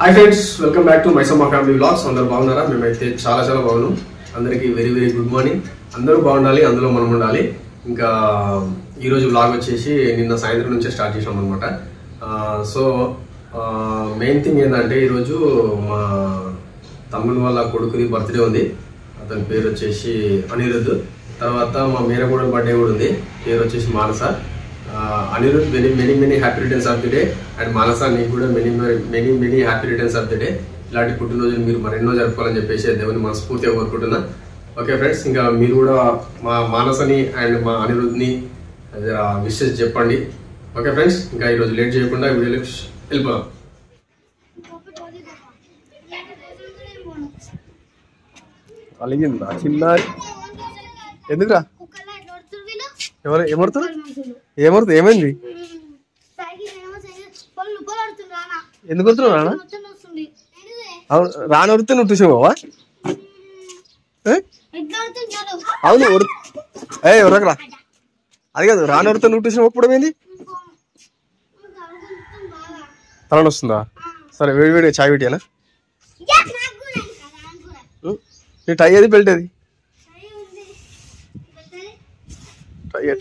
Hi friends, welcome back to Maisamma family vlogs. అందరూ బాగున్నారా? మేమైతే చాలా బాగున్నాం. అందరికీ వెరీ వెరీ గుడ్ మార్నింగ్. అందరూ బాగుండాలి, అందులో మనం ఉండాలి. ఇంకా ఈరోజు వ్లాగ్ వచ్చేసి నిన్న సాయంత్రం నుంచే స్టార్ట్ చేసాం అనమాట. సో మెయిన్ థింగ్ ఏంటంటే ఈరోజు మా తమ్ముని వాళ్ళ కొడుకుది బర్త్డే ఉంది. అతని పేరు వచ్చేసి అనిరుద్ధ్. తర్వాత మా మేనగూడెం బర్త్డే కూడా ఉంది. పేరు వచ్చేసి Manasa. Anirudh many many many happy returns of the day. And Manasa నీకు కూడా many many many happy returns of the day. ఇలాంటి పుట్టినరోజులు మీరు మరెన్నో జరుపుకోవాలని చెప్పేసి దేవుని మనస్ఫూర్తిగా కోరుకుంటున్నా. ఓకే ఫ్రెండ్స్, ఇంకా మీరు కూడా మా మానసని అండ్ మా అనిరుద్ధ్ని విషెస్ చెప్పండి. ఓకే ఫ్రెండ్స్, ఇంకా ఈరోజు లేట్ చేయకుండా వీడియోలోకి వెళ్ళిపోదాం. అలిగిందా చిన్నారి? ఎందుకురా? ఎవరు ఏమడుతున్నారు? ఏమైంది? ఎందుకు వస్తున్నావు రానా? అవును, రానొరితే నువ్వు చూసావా? అవును, ఎవరకరా? అది కాదు, రానొరితే నువ్వు ట్యూషన్ ఒప్పుడు ఏంది? తలని వస్తుందా? సరే, వేడి వేడి చాయ్ పెట్టాలా? నీ టై ఏది, బెల్ట్ ఏది?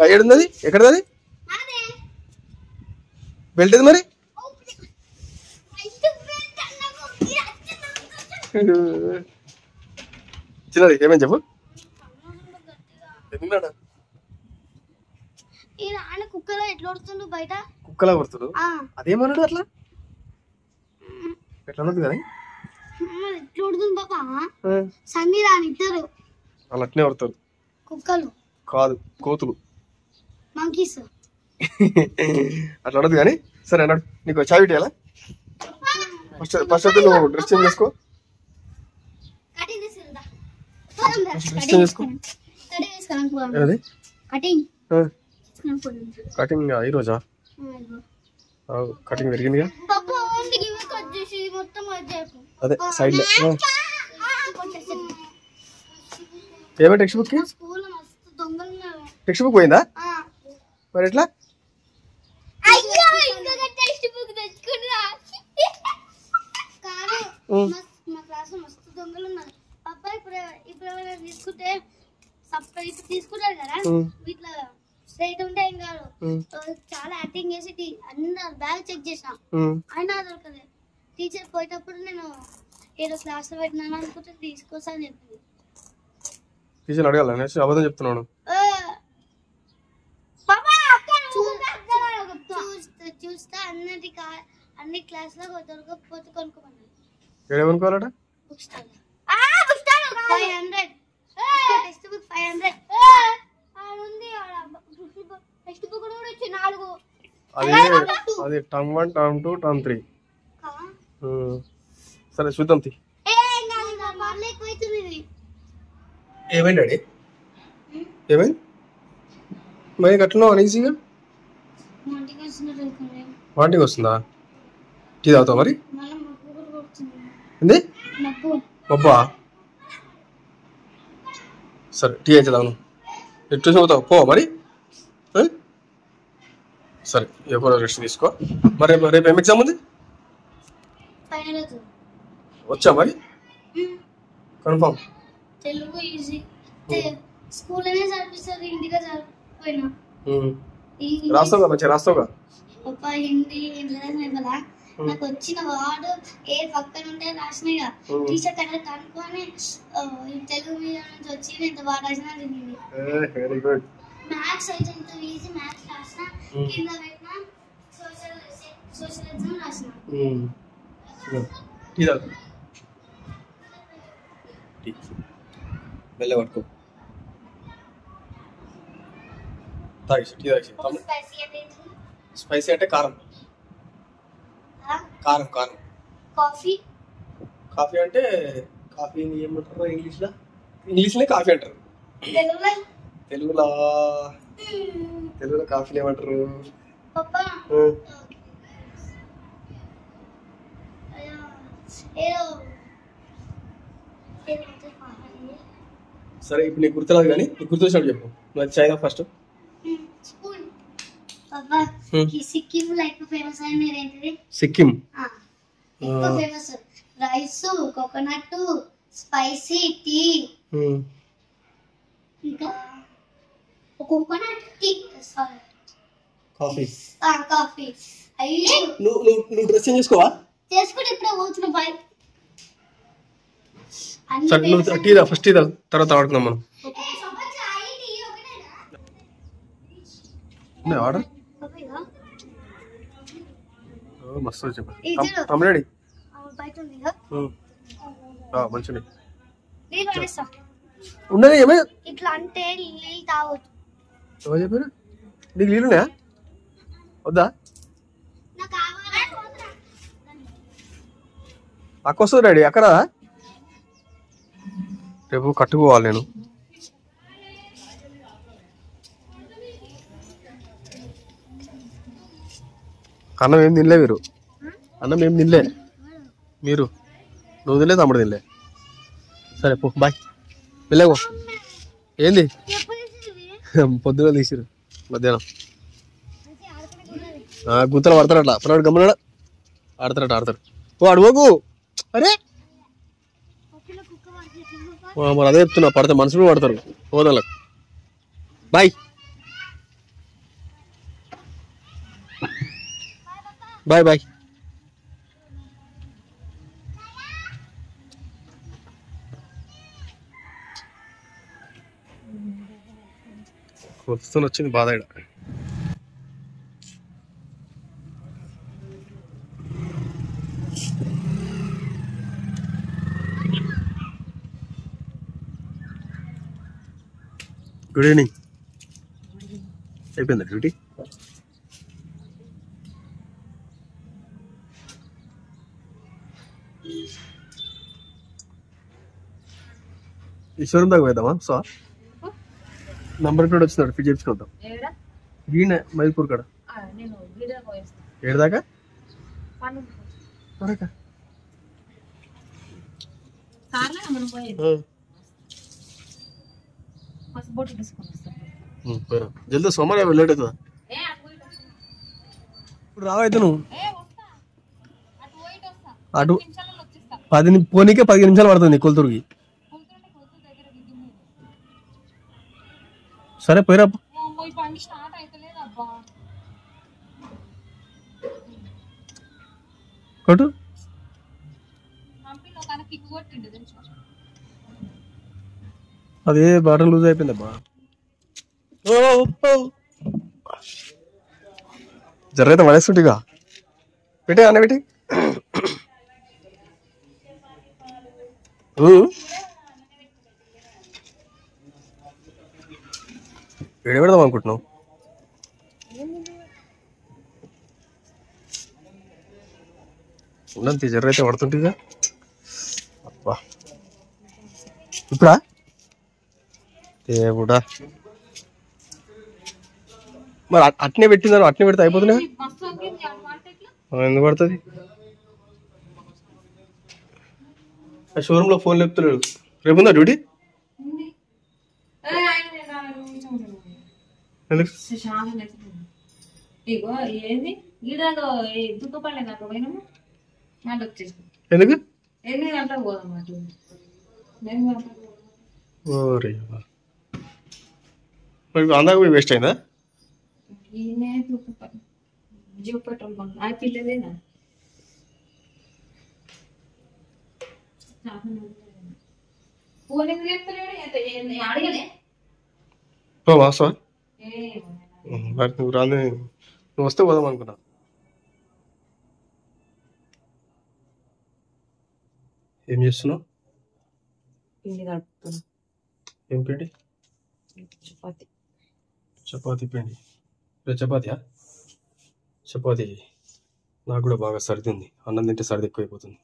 టై ఏడుంది? అది ఎక్కడది? బెల్ట్ ఏది మరి? చిన్నది ఏమేమి చెప్పు. కుక్కలా కొడుతుడు? అదేమన్నాడు అట్లా? ఎట్లా అన్నది కదా? వాళ్ళు అట్నే కొడతారు. కుక్కలు కాదు, కోతులు, అట్లా అన్నది కానీ. సరే అన్నాడు. నీకు చాయ్ పెట్టాలా? ఫస్ట్ అయితే నువ్వు డ్రెస్ చేంజ్ చేసుకో. కటింగ్ ఈరోజా? కటింగ్ పెరిగిందిగా. అదే సైడ్ లో ఏమైనా టెక్స్ట్ బుక్ పోయిందా? మరి ఎట్లా? తీసుకుంటారు కదా, ఇట్లా స్ట్రైట్ ఉంటే ఏం కాదు. చాలా యాక్టింగ్ చేసి అందరు బ్యాగ్ చెక్ చేసినా, అయినా దొరకలేదు. టీచర్ పోయేటప్పుడు నేను ఏదో క్లాస్ లో పెట్టినాను అనుకుంటే తీసుకోసని చెప్పింది. టీచర్ అడగాల, అబద్ధం చెప్తున్నాను. చూస్తా అన్ని క్లాస్ లో దొరకకపోతే కొనుక్కోమన్నాడు. ఏమనుకోవాలట? Book stall 500 textbook 500 textbook కూడా వచ్చి 4. అది టర్మ్ 1 టర్మ్ 2 టర్మ్ 3. సరే చూద్దాం. ఏమైంది డాడీ? ఏమైంది మరి అట్లా అనీజీగా? వాంటికి వస్తుందా? టీ తాగుతావు మరి? ఏంది మబ్బా? సరే టీ అయితే తాను. ట్యూషన్ పోతావు పో మరి. సరే ఎప్పుడు రెస్ట్ తీసుకో. మరి రేపు ఏం ఎగ్జామ్ ఉంది? వచ్చా మరి కన్ఫర్మ్? తెలుగు ఈజీ, స్కూల్ అనే చదివిస్తారు, ఇంటిగా చదివిపోయినా. రాస్తావుగా, మంచిగా రాస్తావుగా. హిందీ ఇవ్వలా, నాకు వచ్చిన వార్డు ఏ పక్కన ఉంటే రాసినాయిగా. టీచర్ కరెక్ట్ అనుకోని తెలుగు మీడియం నుంచి వచ్చి ఇంత బాగా రాసినా జరిగింది. Very good. మ్యాథ్స్ అయితే ఇంత ఈజీ, మ్యాథ్స్ రాసిన కింద పెట్టిన సోషలిజం రాసిన. టీ తాగు, వెళ్ళే పట్టుకో. తాగేసి టీ తాగేసి. స్పైసీ అంటే కారం. కారం కారం. కాఫీ కాఫీ అంటే కాఫీ ఏమంటారు ఇంగ్లీష్లో? ఇంగ్లీష్లో కాఫీ అంటారు. తెలుగులో కాఫీని ఏమంటారు? సరే ఇప్పుడు నీకు గుర్తురాదు కానీ నీకు గుర్తొచ్చినట్టు చెప్పు. నువ్వు China first. Sikkim like famous అయినది ఏంటిది? సిక్కిం ఎక్కువ famous. Rice, coconut, spicy tea, ఇంకా కోకోనట్ టీ, కాఫీ. కాఫీ. అయ్యో నువ్వు డ్రెస్సింగ్ చేసుకోవా? చేసుకుంటే ఇప్పుడే పోతున్నా బయట. సరే నువ్వు టీ దా, ఫస్ట్ టీ దా, తర్వాత ఆడుకుందాం మనం. ఆర్డర్ మస్తు వచ్చా తమ్ముడి మంచిది ఉన్నది. ఏమే ఇట్లా అంటే నీళ్ళు తాగొచ్చు. ఎవరు చెప్పారు నీకు? నీళ్ళున్నాయా? వద్దా? అక్క వస్తుంది డాడీ. అక్కడ రేపు కట్టుకోవాలి నేను. అన్నం ఏం తినలే మీరు? అన్నం ఏం తినలే మీరు? నువ్వు తినలే, తమ్ముడు తినలే. సరే పో, బాయ్. వెళ్ళగో. ఏంది పొద్దున తీసిరు మధ్యాహ్నం గుంతలు పడతారట్లా. పిల్లడు గమ్మనాడు ఆడతాడు. ఓ అడుగు. అరే మరి అదే చెప్తున్నా, పడితే మనుషులు పడతారు పోదాలకు. Bye bye bye. వస్తున్న వచ్చింది బాధ. Good evening. అయిపోయిందా డ్యూటీ? ఈశ్వరం దాకా పోదామా? సో నంబర్ ప్లేట్ వచ్చినాడు, ఫిట్ చేయించుకుంటాం. గీనే మైల్పూర్ కాడ. ఏడు దాకా? జల్దీ సోమవారం లేట్ అవుతుందా? ఇప్పుడు రావైతే నువ్వు అటు 10 పోనీకే 15 నిమిషాలు పడుతుంది కొలుతూరుకి. సరే పోయిరా కొట్టు. అదే బటన్ లూజ్ అయిపోయింది అబ్బా. జరైతే పడేస్తుంటిగా. పెట్టే అన్న పెట్టి ఏడ పెడదాం అనుకుంటున్నావు? ఉన్నంత జరైతే పడుతుంటిగా. అబ్బా ఇప్పుడా దేవుడా. మరి అట్నే పెట్టిందని అట్నే పెడితే అయిపోతున్నా. ఎందుకు పడుతుంది? షోరూమ్ లో ఫోన్ లేపుతున్నాడు. రేపు ఉందా డ్యూటీ? ఎందుకు? అందాక పోయి వేస్ట్ అయిందా? వాస్తవా? నువ్వు రాని నువ్వు వస్తే పోదాం అనుకున్నా. ఏం చేస్తున్నావు? ఏం పిండి? చపాతీ పిండి. చపాతీయా? చపాతీ. నాకు కూడా బాగా సర్ది ఉంది. అన్నం తింటే సర్ది ఎక్కువైపోతుంది.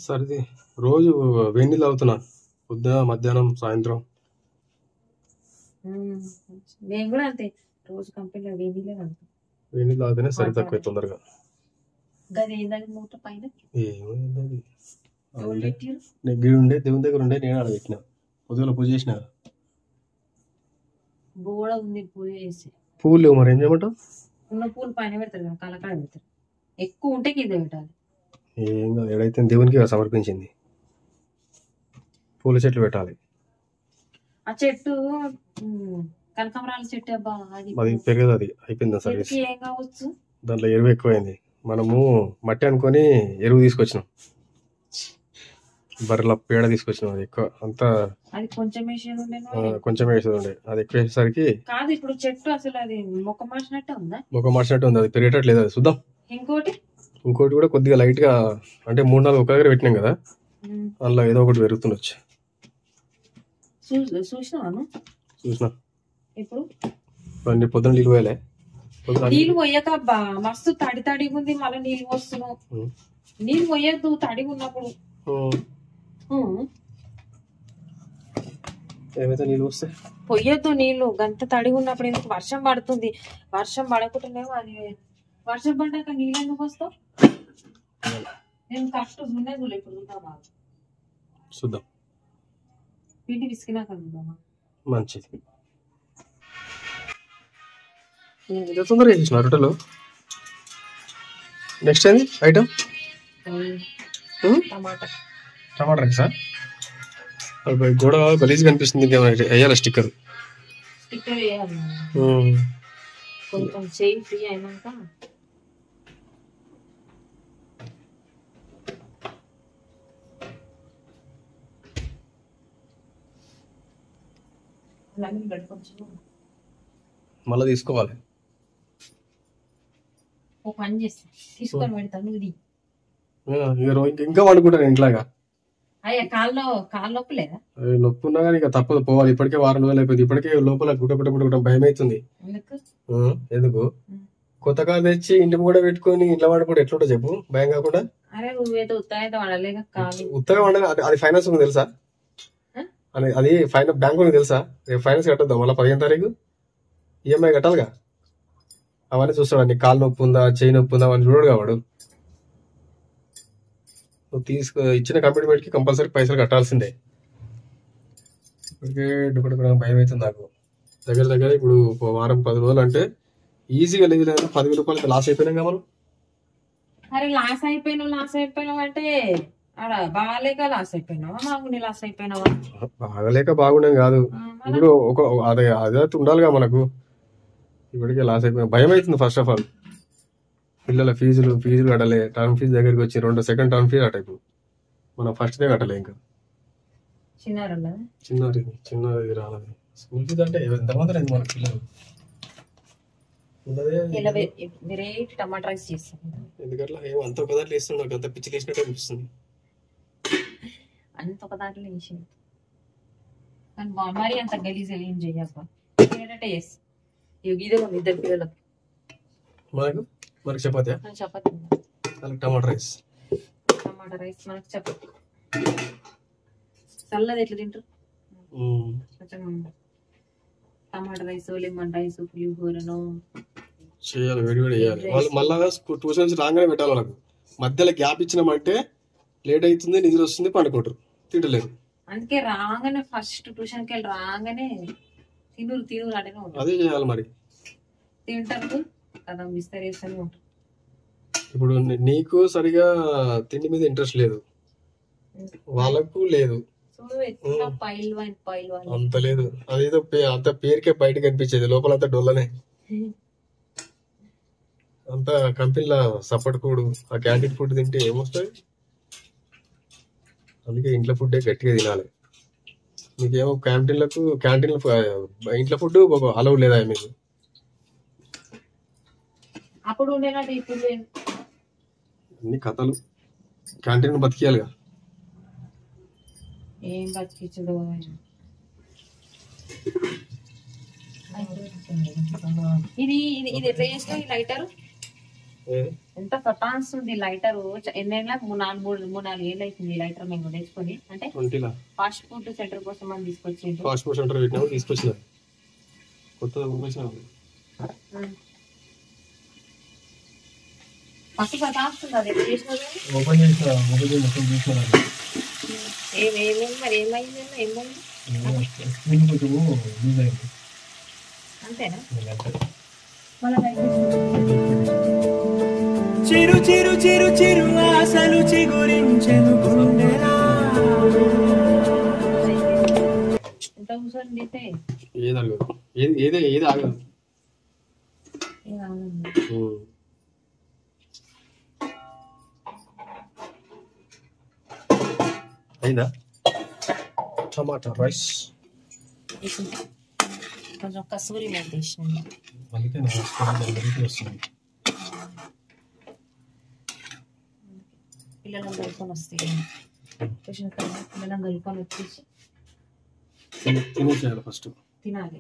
సర్ది రోజు వేడి నీళ్ళు తాగుతున్నాను, పొద్దున మధ్యాహ్నం సాయంత్రం. నేను కూడా అంతే, రోజు కంపెనీలో వేడి నీళ్ళు తాగితేనే సర్ది తక్కువ తొందరగా. గిడి ఉండే దేవుని దగ్గర ఉండే నేను ఆడబెట్టిన. పొద్దున పూజ చేసిన. బోడ ఉంది పూజ చేసి పువ్వులు లేవు మరి ఏం చేయమంటావు? ఉన్న పూలు పైన పెడతారు కదా, కలకాడ పెడతారు. ఎక్కువ ఉంటే కింద పెట్టాలి. ఏం కాదు, ఎడైతే దేవునికి సమర్పించింది, పూల చెట్లు పెట్టాలి. ఆ చెట్టు కనకాంబరాల చెట్టు అబ్బా, అది అది పెరగదు, అది అయిపోయింది సర్వీస్. చెట్టుకి ఏం కావచ్చు, దాంట్లో ఎరువు ఎక్కువైంది. మనము మట్టి అనుకొని ఎరువు తీసుకొచ్చినాం, బర్రెల పేడ తీసుకొచ్చినాం. అది ఎక్కువ అంతా అది కొంచెం వేసేది ఉండేను. కొంచెం వేసేది ఉండే, అది ఎక్కువ వేసేసరికి కాదు ఇప్పుడు చెట్టు అసలు అది మొక్క మార్చినట్టే ఉందా? మొక్క మార్చినట్టు ఉంది, అది పెరిగేటట్లేదు. అది చూద్దాం. ఇంకోటి కూడా కొద్దిగా లైట్ గా, అంటే 3-4 ఒక దగ్గర పెట్టినాం కదా, అందులో ఏదో ఒకటి పెరుగుతుండొచ్చు. చూసినా ఇప్పుడు పొద్దున నీళ్ళు పోయలే, నీళ్ళు పోయక అబ్బా మస్తు తడి తడిగా ఉంది. మళ్ళీ నీళ్ళు పోస్తున్నావు. నీళ్ళు పోయద్దు తడిగా ఉన్నప్పుడు. ఏమైతే నీళ్ళు వస్తే పొయ్యొద్దు నీళ్ళు, గంత తడిగా ఉన్నప్పుడు. ఎందుకు వర్షం పడుతుంది, వర్షం పడకుండానేమో అది. వర్షం పడ్డాక నీళ్ళు ఎందుకు వస్తావు? నేను కష్టం చూడలే, ఇప్పుడు చూద్దాం బాగా, చూద్దాం. పిండి విసికినాక చూద్దామా? మంచిది. తొందరగా చేసిన రొట్టెలు. నెక్స్ట్ ఏంది ఐటమ్? టమాటా రైసా? గోడ గలీజ్ కనిపిస్తుంది, ఇంకేమైనా వేయాలి స్టిక్కర్? స్టిక్కర్ వేయాలి కొంచెం, చేయి ఫ్రీ అయినాక. మళ్ళీ తీసుకోవాలి. ఓ పని చేస్తా, తీసుకొని పెడతాను. ఇది ఇంకా వండుకుంటాను ఇంట్లాగా. అయ్యా కాళ్ళు నొప్పి లేదా? నొప్పి ఉన్నా కానీ ఇక తప్పదు, పోవాలి. ఇప్పటికే 6 రోజులు అయిపోయింది. ఇప్పటికే లోపల గుట్ట భయం అవుతుంది. ఎందుకు కొత్త కాలు తెచ్చి ఇంటి కూడా పెట్టుకొని ఇంట్లో వాడుకుంటే ఎట్లుంటో చెప్పు, భయం కాకుండా. అరే నువ్వేదో ఉత్తగా వాడలేక కాదు. ఉత్తగా వండాలి. అది ఫైనాన్స్ ఉంది తెలుసా? అది బ్యాంక్ ఉంది తెలుసా? ఫైనాన్స్ కట్టద్దాం మళ్ళీ 15వ తారీఖు ఈఎంఐ కట్టాలిగా. అవన్నీ చూస్తాడు. నీ కాలు నొప్పి ఉందా, చేయి నొప్పి ఉందా అని చూడడు కావాడు. నువ్వు ఇచ్చిన కమిట్మెంట్ కి కంపల్సరీ పైసలు కట్టాల్సిందే. ఇప్పటికే భయం అవుతుంది నాకు. దగ్గర ఇప్పుడు 1-10 రోజులు అంటే ఈజీగా లేదు, 10,000 రూపాయలు లాస్ అయిపోయినాం కదా మనం. అరే లాస్ అయిపోయినావు అంటే బాగాలేక లాస్ అయిపోయినావా, మాగుండి లాస్ అయిపోయినావా? బాగలేక బాగుండేం కాదు, ఇప్పుడు అదే ఉండాలిగా మనకు. ఇప్పటికే లాస్ అయిపోయినా, భయం అవుతుంది. ఫస్ట్ ఆఫ్ ఆల్ పిల్లల ఫీజులు కట్టలే, టర్మ్ ఫీజు దగ్గరికి వచ్చి సెకండ్ టర్మ్ ఫీజు అట. ఇప్పుడు మనం ఫస్ట్దే కట్టలే, ఇంకా చిన్నది రాలేదు. స్కూల్ ఫీజు అంటే ఎంత మాత్రం మన పిల్లలు. టమాటా రైస్ చేస్తాను ఎందుకట్లా ఏమో అంత ఒక దాంట్లో వేస్తుంది, నాకు అంత పిచ్చి వేసినట్టు అనిపిస్తుంది. అంత ఒక దాంట్లో వేసి కానీ మరి అంత గలీజ్ ఏం చెయ్యబ్బా, చేసి ఇదే ఉంది 2 పిల్లలకు. మనకు చపాతీ, టమాటా రైస్ మనకు చపాతీ. చల్లది ఎట్లా తింటారు? కొంచెం టమాటా రైస్, లెమన్ రైస్, పులిహోరను చేయాలి, వేడి చేయాలి. వాళ్ళు మళ్ళా ట్యూషన్స్ రాగానే పెట్టాలి. వాళ్ళకు మధ్యలో గ్యాప్ ఇచ్చినామంటే లేట్ అవుతుంది, నిద్ర వస్తుంది, పండుకుంటారు, తింటలేరు. అందుకే రాగానే ఫస్ట్ ట్యూషన్కి వెళ్ళి రాగానే తినురు అంటే అదే చేయాలి. మరి తింటారు కదా, విస్తరిస్తూనే ఉంటారు. ఇప్పుడు నీకు సరిగా తిండి మీద ఇంట్రెస్ట్ లేదు, వాళ్ళకు లేదు, అంత లేదు. అదేదో అంత పేరుకే బయట కనిపించేది, లోపల అంతా డొల్లనే. అంతా కంపెనీల సపోర్ట్ కూడు. ఆ క్యాంటీన్ ఫుడ్ తింటే ఏమొస్తుంది? అందుకే ఇంట్లో ఫుడ్డే గట్టిగా తినాలి. మీకేమో క్యాంటీన్ల ఇంట్లో ఫుడ్ అలౌడ్ లేదా మీకు? అప్పుడు అన్ని కథలు. క్యాంటీన్ బతికేయాలిగా. ఏం బతికించడు. ఇది ఎట్లా చేస్తావు? ఈ లైటర్ ఎంత సతాస్తుంది. లైటర్ ఎన్నేళ్ళ 3-4 ఏళ్ళు అవుతుంది. ఈ లైటర్ మేము తెచ్చుకొని, అంటే ఫాస్ట్ ఫుడ్ సెంటర్ కోసం అని తీసుకొచ్చింది. ఫాస్ట్ ఫుడ్ సెంటర్ పెట్టినా తీసుకొచ్చిన కొత్తగా మస్తు సతాస్తుంది. అది ఎట్లా చేసినా మరి ఏమైంది? అంతేనా? చిరు చిరు చిరు చిరు ఆశలు చిగురించెను గుండెలా. ఎంత కూర్చొని తింటే ఏది ఆగదు, ఏది ఆగదు. అయిందా టమాటా రైస్? కొంచెం కసూరి మెంతి వేసినాను. అందుకే నా వస్తుంది. పిల్లలను కలుపుకొని వస్తాయి, పిల్లలను కలుపుకొని వచ్చేసి తినేసేయాలి ఫస్ట్. తినాలి.